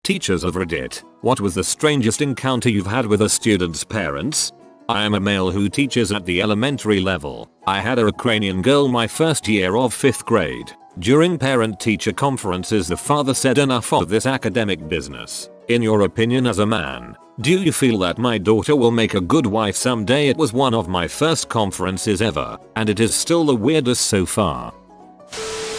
Teachers of Reddit, what was the strangest encounter you've had with a student's parents? I am a male who teaches at the elementary level. I had a Ukrainian girl my first year of 5th grade. During parent-teacher conferences, the father said, "Enough of this academic business. In your opinion as a man, do you feel that my daughter will make a good wife someday?" It was one of my first conferences ever, and it is still the weirdest so far.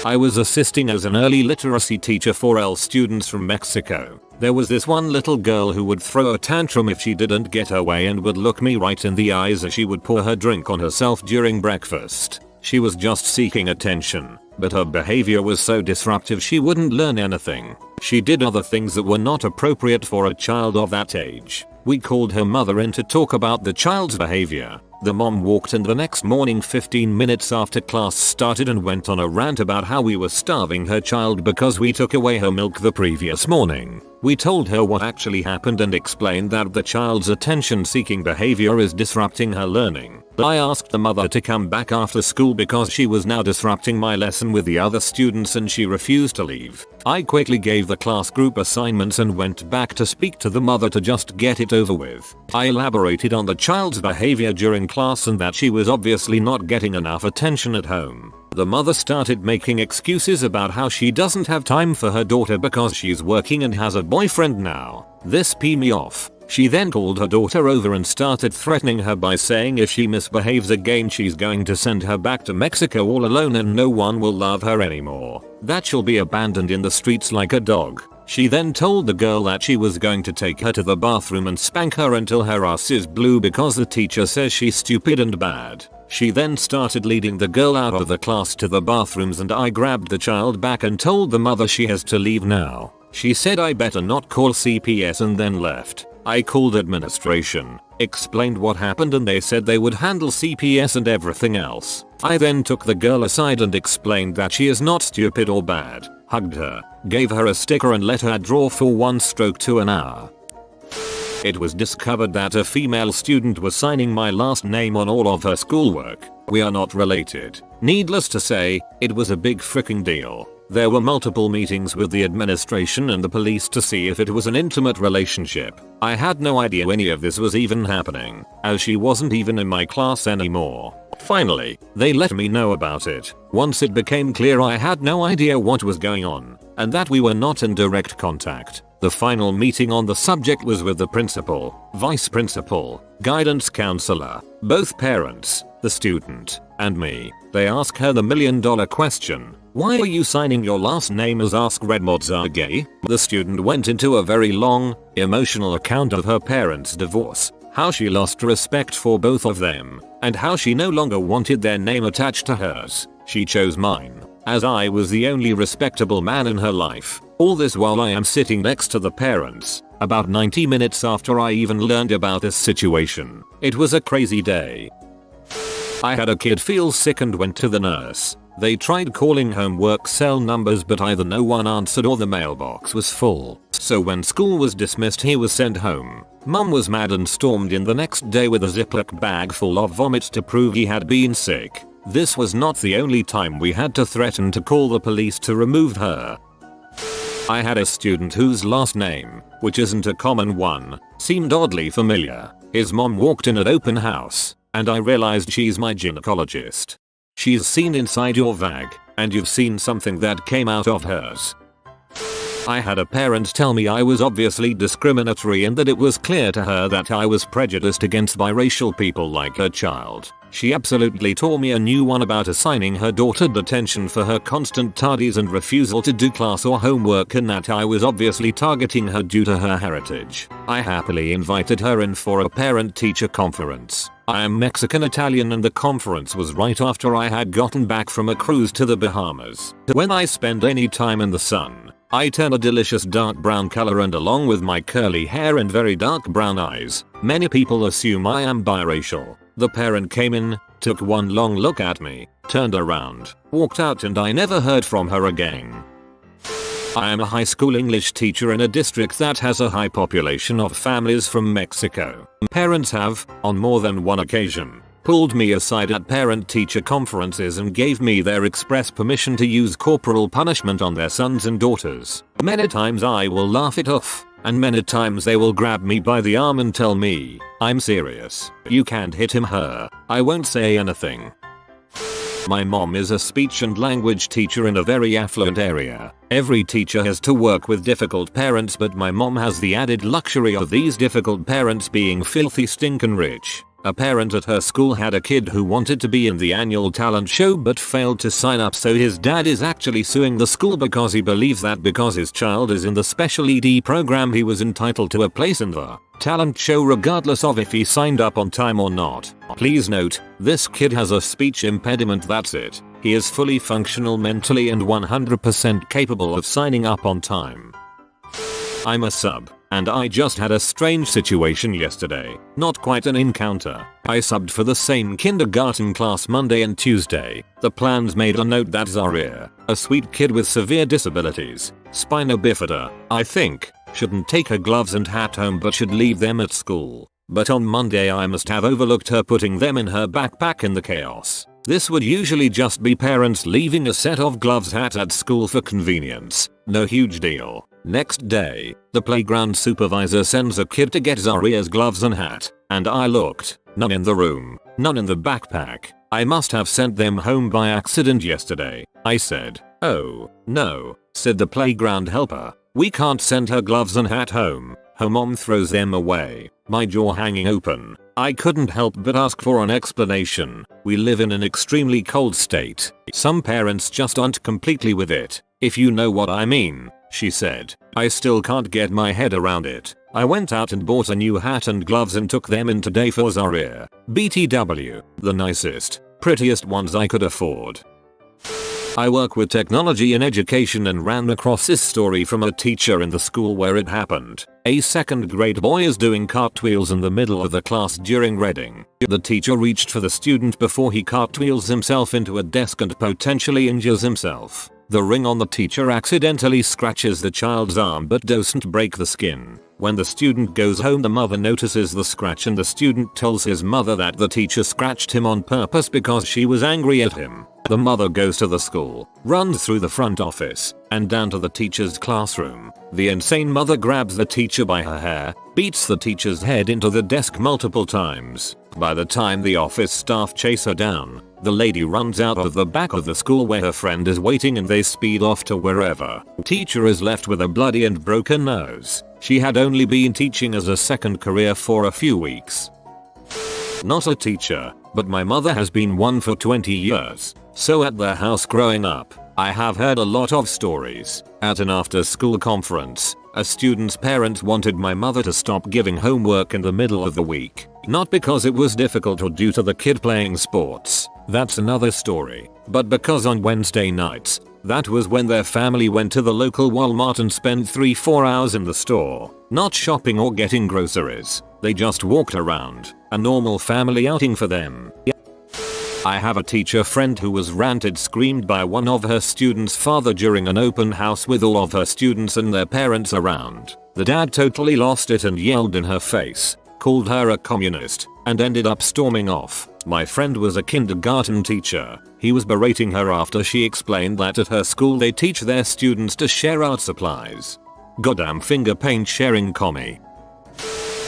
I was assisting as an early literacy teacher for L students from Mexico. There was this one little girl who would throw a tantrum if she didn't get her way and would look me right in the eyes as she would pour her drink on herself during breakfast. She was just seeking attention, but her behavior was so disruptive she wouldn't learn anything. She did other things that were not appropriate for a child of that age. We called her mother in to talk about the child's behavior. The mom walked in the next morning 15 minutes after class started and went on a rant about how we were starving her child because we took away her milk the previous morning. We told her what actually happened and explained that the child's attention-seeking behavior is disrupting her learning. I asked the mother to come back after school because she was now disrupting my lesson with the other students and she refused to leave. I quickly gave the class group assignments and went back to speak to the mother to just get it over with. I elaborated on the child's behavior during class and that she was obviously not getting enough attention at home. The mother started making excuses about how she doesn't have time for her daughter because she's working and has a boyfriend now. This pissed me off. She then called her daughter over and started threatening her by saying if she misbehaves again she's going to send her back to Mexico all alone and no one will love her anymore. That she'll be abandoned in the streets like a dog. She then told the girl that she was going to take her to the bathroom and spank her until her ass is blue because the teacher says she's stupid and bad. She then started leading the girl out of the class to the bathrooms and I grabbed the child back and told the mother she has to leave now. She said I better not call CPS and then left. I called administration, explained what happened and they said they would handle CPS and everything else. I then took the girl aside and explained that she is not stupid or bad, hugged her, gave her a sticker and let her draw for 1 stroke to an hour. It was discovered that a female student was signing my last name on all of her schoolwork. We are not related. Needless to say, it was a big freaking deal. There were multiple meetings with the administration and the police to see if it was an intimate relationship. I had no idea any of this was even happening, as she wasn't even in my class anymore. Finally, they let me know about it. Once it became clear I had no idea what was going on, and that we were not in direct contact. The final meeting on the subject was with the principal, vice principal, guidance counselor, both parents, the student, and me. They asked her the $1 million question. Why are you signing your last name as Ask Red Mods Are Gay? The student went into a very long, emotional account of her parents' divorce, how she lost respect for both of them, and how she no longer wanted their name attached to hers. She chose mine, as I was the only respectable man in her life. All this while I am sitting next to the parents, about 90 minutes after I even learned about this situation. It was a crazy day. I had a kid feel sick and went to the nurse. They tried calling home work cell numbers but either no one answered or the mailbox was full. So when school was dismissed he was sent home. Mum was mad and stormed in the next day with a Ziploc bag full of vomits to prove he had been sick. This was not the only time we had to threaten to call the police to remove her. I had a student whose last name, which isn't a common one, seemed oddly familiar. His mom walked in at open house, and I realized she's my gynecologist. She's seen inside your vag, and you've seen something that came out of hers. I had a parent tell me I was obviously discriminatory and that it was clear to her that I was prejudiced against biracial people like her child. She absolutely tore me a new one about assigning her daughter detention for her constant tardies and refusal to do class or homework and that I was obviously targeting her due to her heritage. I happily invited her in for a parent-teacher conference. I am Mexican-Italian and the conference was right after I had gotten back from a cruise to the Bahamas. When I spend any time in the sun, I turn a delicious dark brown color and along with my curly hair and very dark brown eyes, many people assume I am biracial. The parent came in, took one long look at me, turned around, walked out and I never heard from her again. I am a high school English teacher in a district that has a high population of families from Mexico. Parents have, on more than one occasion, pulled me aside at parent-teacher conferences and gave me their express permission to use corporal punishment on their sons and daughters. Many times I will laugh it off, and many times they will grab me by the arm and tell me, "I'm serious. You can't hit him, her." I won't say anything. My mom is a speech and language teacher in a very affluent area. Every teacher has to work with difficult parents, but my mom has the added luxury of these difficult parents being filthy stinkin' rich. A parent at her school had a kid who wanted to be in the annual talent show but failed to sign up, so his dad is actually suing the school because he believes that because his child is in the special ED program he was entitled to a place in the talent show regardless of if he signed up on time or not. Please note, this kid has a speech impediment, that's it. He is fully functional mentally and 100% capable of signing up on time. I'm a sub, and I just had a strange situation yesterday. Not quite an encounter. I subbed for the same kindergarten class Monday and Tuesday. The plans made a note that Zaria, a sweet kid with severe disabilities, spina bifida, I think, shouldn't take her gloves and hat home but should leave them at school. But on Monday I must have overlooked her putting them in her backpack in the chaos. This would usually just be parents leaving a set of gloves hat at school for convenience. No huge deal. Next day, the playground supervisor sends a kid to get Zaria's gloves and hat, and I looked. None in the room. None in the backpack. I must have sent them home by accident yesterday. I said. "Oh, no," said the playground helper. "We can't send her gloves and hat home." Her mom throws them away. My jaw hanging open. I couldn't help but ask for an explanation. We live in an extremely cold state. Some parents just aren't completely with it, if you know what I mean, she said. I still can't get my head around it. I went out and bought a new hat and gloves and took them in today for Zaria. BTW, the nicest, prettiest ones I could afford. I work with technology in education and ran across this story from a teacher in the school where it happened. A second grade boy is doing cartwheels in the middle of the class during reading. The teacher reached for the student before he cartwheels himself into a desk and potentially injures himself. The ring on the teacher accidentally scratches the child's arm but doesn't break the skin. When the student goes home, the mother notices the scratch and the student tells his mother that the teacher scratched him on purpose because she was angry at him. The mother goes to the school, runs through the front office, and down to the teacher's classroom. The insane mother grabs the teacher by her hair, beats the teacher's head into the desk multiple times. By the time the office staff chase her down, the lady runs out of the back of the school where her friend is waiting and they speed off to wherever. Teacher is left with a bloody and broken nose. She had only been teaching as a second career for a few weeks. Not a teacher, but my mother has been one for 20 years. So at their house growing up, I have heard a lot of stories. At an after-school conference, a student's parents wanted my mother to stop giving homework in the middle of the week. Not because it was difficult or due to the kid playing sports. That's another story. But because on Wednesday nights, that was when their family went to the local Walmart and spent 3-4 hours in the store. Not shopping or getting groceries. They just walked around. A normal family outing for them. I have a teacher friend who was ranted screamed by one of her students' father during an open house with all of her students and their parents around. The dad totally lost it and yelled in her face, called her a communist, and ended up storming off. My friend was a kindergarten teacher. He was berating her after she explained that at her school they teach their students to share art supplies. Goddamn finger paint sharing commie.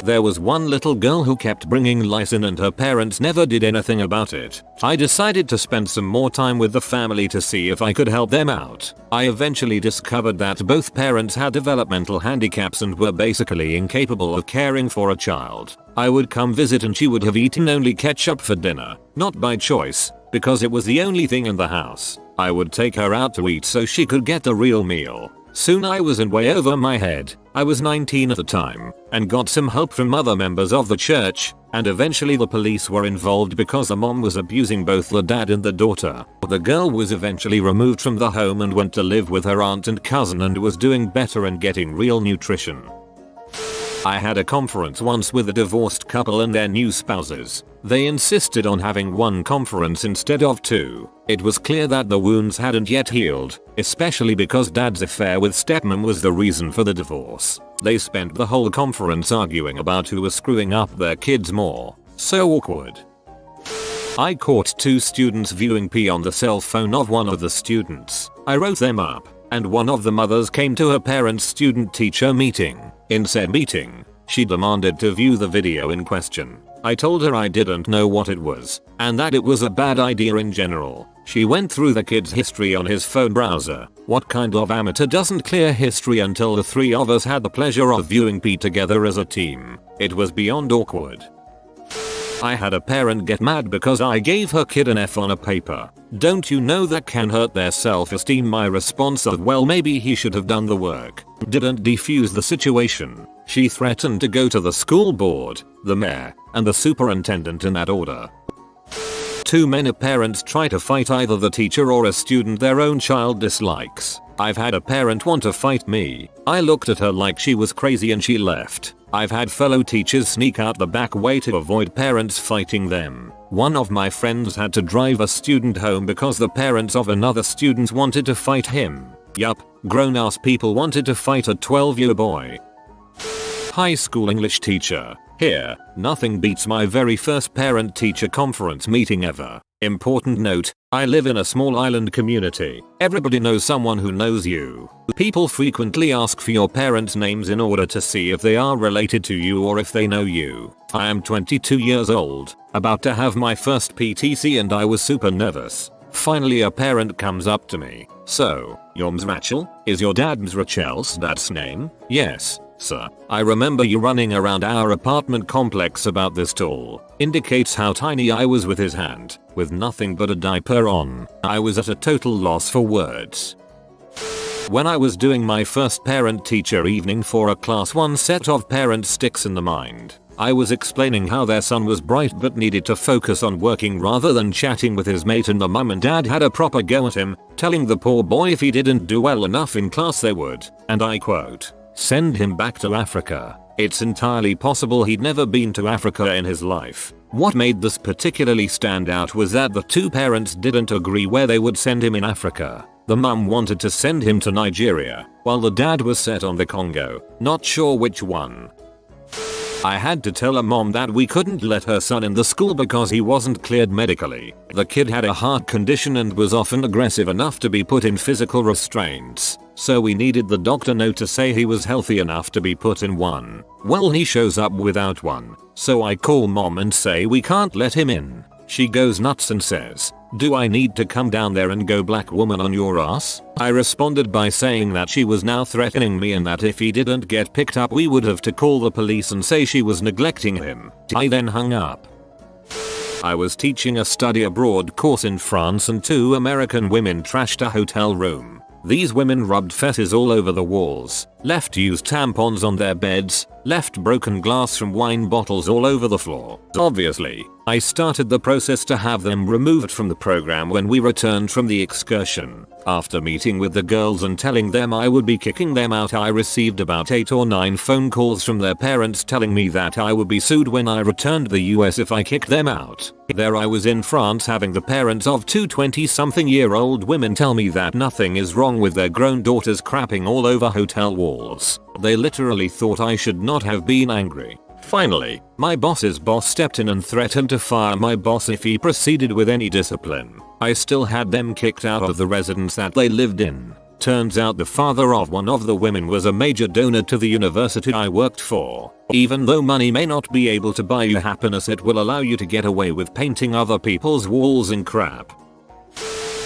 There was one little girl who kept bringing lice in and her parents never did anything about it. I decided to spend some more time with the family to see if I could help them out. I eventually discovered that both parents had developmental handicaps and were basically incapable of caring for a child. I would come visit and she would have eaten only ketchup for dinner. Not by choice, because it was the only thing in the house. I would take her out to eat so she could get a real meal. Soon I was in way over my head. I was 19 at the time, and got some help from other members of the church, and eventually the police were involved because the mom was abusing both the dad and the daughter. The girl was eventually removed from the home and went to live with her aunt and cousin and was doing better and getting real nutrition. I had a conference once with a divorced couple and their new spouses. They insisted on having one conference instead of two. It was clear that the wounds hadn't yet healed, especially because dad's affair with stepmom was the reason for the divorce. They spent the whole conference arguing about who was screwing up their kids more. So awkward. I caught 2 students viewing pee on the cell phone of one of the students. I wrote them up, and one of the mothers came to her parents' student-teacher meeting. In said meeting, she demanded to view the video in question. I told her I didn't know what it was, and that it was a bad idea in general. She went through the kid's history on his phone browser. What kind of amateur doesn't clear history until the 3 of us had the pleasure of viewing pee together as a team? It was beyond awkward. I had a parent get mad because I gave her kid an F on a paper. Don't you know that can hurt their self-esteem? My response of, well, maybe he should have done the work, didn't defuse the situation. She threatened to go to the school board, the mayor, and the superintendent in that order. Too many parents try to fight either the teacher or a student their own child dislikes. I've had a parent want to fight me. I looked at her like she was crazy and she left. I've had fellow teachers sneak out the back way to avoid parents fighting them. One of my friends had to drive a student home because the parents of another student wanted to fight him. Yup, grown-ass people wanted to fight a 12-year boy. High school English teacher. Here, nothing beats my very first parent-teacher conference meeting ever. Important note, I live in a small island community. Everybody knows someone who knows you. People frequently ask for your parents' names in order to see if they are related to you or if they know you. I am 22 years old, about to have my first PTC, and I was super nervous. Finally a parent comes up to me. So, your Ms. Rachel? Is your dad Ms. Rachel's dad's name? Yes, sir. I remember you running around our apartment complex about this tall. Indicates how tiny I was with his hand, with nothing but a diaper on. I was at a total loss for words. When I was doing my first parent-teacher evening for a class 1 set of parent sticks in the mind, I was explaining how their son was bright but needed to focus on working rather than chatting with his mate, and the mum and dad had a proper go at him, telling the poor boy if he didn't do well enough in class they would, and I quote, send him back to Africa. It's entirely possible he'd never been to Africa in his life. What made this particularly stand out was that the 2 parents didn't agree where they would send him in Africa. The mum wanted to send him to Nigeria, while the dad was set on the Congo, not sure which one. I had to tell a mom that we couldn't let her son in the school because he wasn't cleared medically. The kid had a heart condition and was often aggressive enough to be put in physical restraints, so we needed the doctor note to say he was healthy enough to be put in one. Well, he shows up without one, so I call mom and say we can't let him in. She goes nuts and says, do I need to come down there and go black woman on your ass? I responded by saying that she was now threatening me and that if he didn't get picked up we would have to call the police and say she was neglecting him. I then hung up. I was teaching a study abroad course in France and 2 American women trashed a hotel room. These women rubbed feces all over the walls, left used tampons on their beds, left broken glass from wine bottles all over the floor. Obviously, I started the process to have them removed from the program when we returned from the excursion. After meeting with the girls and telling them I would be kicking them out, I received about 8 or 9 phone calls from their parents telling me that I would be sued when I returned to the US if I kicked them out. There I was in France having the parents of 2 20-something-year-old women tell me that nothing is wrong with their grown daughters crapping all over hotel walls. They literally thought I should not have been angry. Finally, my boss's boss stepped in and threatened to fire my boss if he proceeded with any discipline. I still had them kicked out of the residence that they lived in. Turns out the father of one of the women was a major donor to the university I worked for. Even though money may not be able to buy you happiness, it will allow you to get away with painting other people's walls in crap.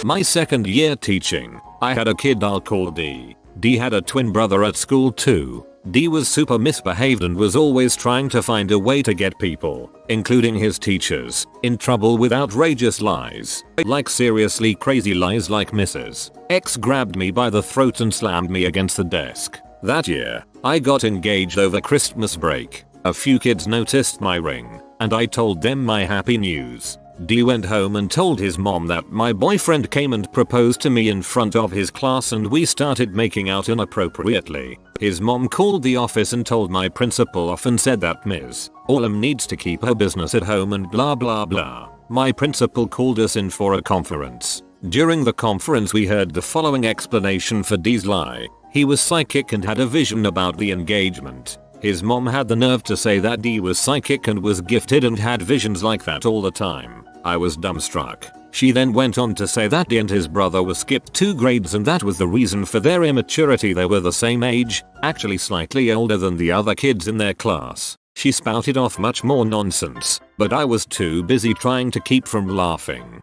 My second year teaching, I had a kid I'll call D. D had a twin brother at school too. D was super misbehaved and was always trying to find a way to get people, including his teachers, in trouble with outrageous lies. Like seriously crazy lies like Mrs. X grabbed me by the throat and slammed me against the desk. That year, I got engaged over Christmas break. A few kids noticed my ring, and I told them my happy news. D went home and told his mom that my boyfriend came and proposed to me in front of his class and we started making out inappropriately. His mom called the office and told my principal off and said that Ms. Orlam needs to keep her business at home and blah blah blah. My principal called us in for a conference. During the conference we heard the following explanation for D's lie. He was psychic and had a vision about the engagement. His mom had the nerve to say that D was psychic and was gifted and had visions like that all the time. I was dumbstruck. She then went on to say that he and his brother were skipped 2 grades and that was the reason for their immaturity. They were the same age, actually slightly older than the other kids in their class. She spouted off much more nonsense, but I was too busy trying to keep from laughing.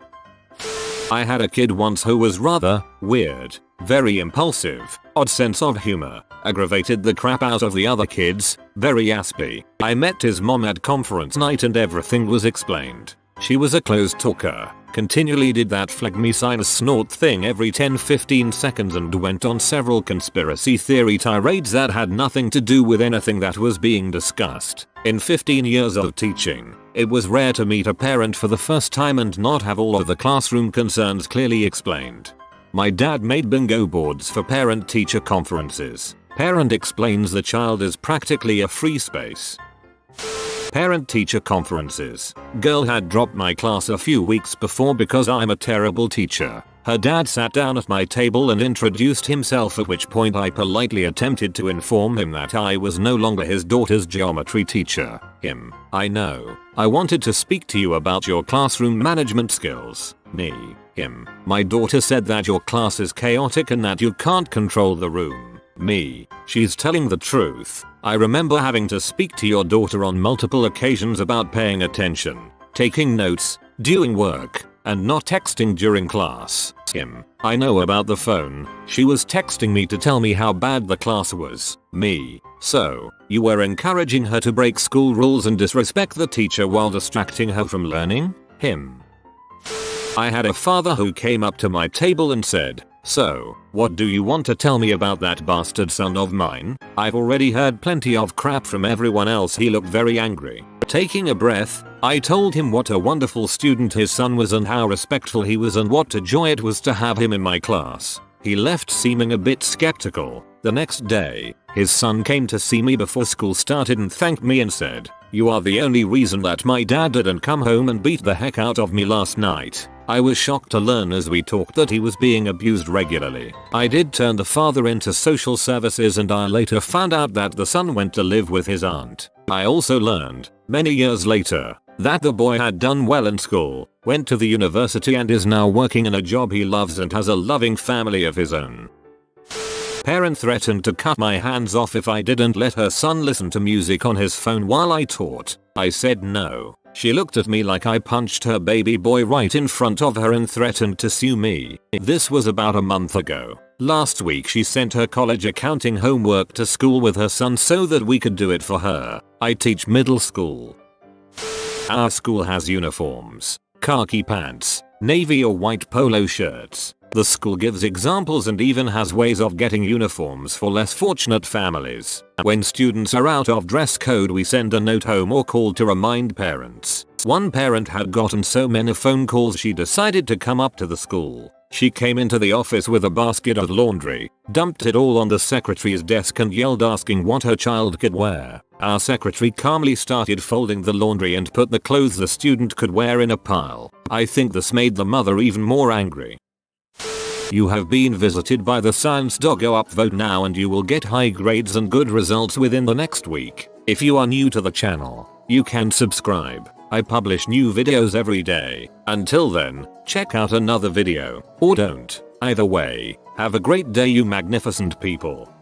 I had a kid once who was rather weird, very impulsive, odd sense of humor, aggravated the crap out of the other kids, very aspy. I met his mom at conference night and everything was explained. She was a closed talker, continually did that flag me sinus snort thing every 10-15 seconds and went on several conspiracy theory tirades that had nothing to do with anything that was being discussed. In 15 years of teaching, it was rare to meet a parent for the first time and not have all of the classroom concerns clearly explained. My dad made bingo boards for parent-teacher conferences. Parent explains the child is practically a free space. Parent-teacher conferences. Girl had dropped my class a few weeks before because I'm a terrible teacher. Her dad sat down at my table and introduced himself, at which point I politely attempted to inform him that I was no longer his daughter's geometry teacher. Him. I know. I wanted to speak to you about your classroom management skills. Me. Him. My daughter said that your class is chaotic and that you can't control the room. Me. She's telling the truth. I remember having to speak to your daughter on multiple occasions about paying attention, taking notes, doing work, and not texting during class. Him. I know about the phone. She was texting me to tell me how bad the class was. Me. So, you were encouraging her to break school rules and disrespect the teacher while distracting her from learning? Him. I had a father who came up to my table and said, "So, what do you want to tell me about that bastard son of mine? I've already heard plenty of crap from everyone else." He looked very angry. Taking a breath, I told him what a wonderful student his son was and how respectful he was and what a joy it was to have him in my class. He left seeming a bit skeptical. The next day, his son came to see me before school started and thanked me and said, "You are the only reason that my dad didn't come home and beat the heck out of me last night." I was shocked to learn as we talked that he was being abused regularly. I did turn the father into social services and I later found out that the son went to live with his aunt. I also learned, many years later, that the boy had done well in school, went to the university and is now working in a job he loves and has a loving family of his own. Parent threatened to cut my hands off if I didn't let her son listen to music on his phone while I taught. I said no. She looked at me like I punched her baby boy right in front of her and threatened to sue me. This was about a month ago. Last week she sent her college accounting homework to school with her son so that we could do it for her. I teach middle school. Our school has uniforms, khaki pants, navy or white polo shirts. The school gives examples and even has ways of getting uniforms for less fortunate families. When students are out of dress code, we send a note home or call to remind parents. One parent had gotten so many phone calls she decided to come up to the school. She came into the office with a basket of laundry, dumped it all on the secretary's desk and yelled asking what her child could wear. Our secretary calmly started folding the laundry and put the clothes the student could wear in a pile. I think this made the mother even more angry. You have been visited by the science doggo. Upvote now and you will get high grades and good results within the next week. If you are new to the channel, you can subscribe. I publish new videos every day. Until then, check out another video, or don't. Either way, have a great day you magnificent people.